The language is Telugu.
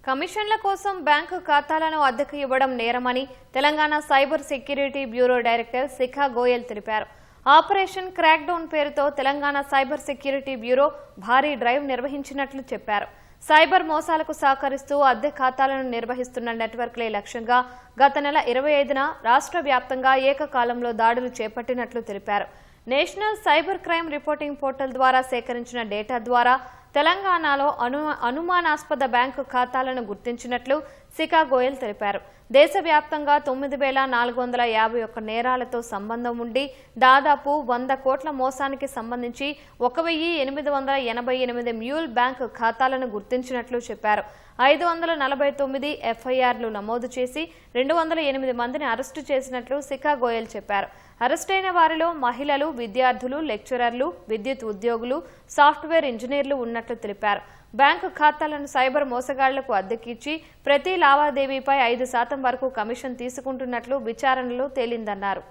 కమిషన్ల కోసం బ్యాంకు ఖాతాలను అద్దెకు ఇవ్వడం నేరమని Telangana cyber security bureau director Shikha Goyal తెలిపారు. ఆపరేషన్ క్రాక్ డౌన్ పేరుతో తెలంగాణ సైబర్ సెక్యూరిటీ బ్యూరో భారీ డ్రైవ్ నిర్వహించినట్లు చెప్పారు. సైబర్ మోసాలకు సహకరిస్తూ అద్దె ఖాతాలను నిర్వహిస్తున్న నెట్వర్క్లే లక్ష్యంగా గత నెల 25న రాష్ట్ర వ్యాప్తంగా ఏకకాలంలో దాడులు చేపట్టినట్లు తెలిపారు. National cyber crime reporting portal ద్వారా సేకరించిన డేటా ద్వారా తెలంగాణలో అనుమానాస్పద బ్యాంకు ఖాతాలను గుర్తించినట్లు శిఖా గోయల్ తెలిపారు. దేశవ్యాప్తంగా 9451 నేరాలతో సంబంధం ఉండి దాదాపు 100 కోట్ల మోసానికి సంబంధించి 1888 మ్యూల్ బ్యాంకు ఖాతాలను గుర్తించినట్లు చెప్పారు. 549 ఎఫ్ఐఆర్లు నమోదు చేసి 208 మందిని అరెస్టు చేసినట్లు శిఖా గోయల్ చెప్పారు. అరెస్టైన వారిలో మహిళలు, విద్యార్థులు, లెక్చరర్లు, విద్యుత్ ఉద్యోగులు, సాఫ్ట్వేర్ ఇంజనీర్లు ఉన్నట్లు తెలిపారు. బ్యాంకు ఖాతాలను సైబర్ మోసగాళ్లకు అద్దెకిచ్చి ప్రతి లావాదేవీపై 5% వరకు కమిషన్ తీసుకుంటున్నట్లు విచారణలో తేలిందన్నారు.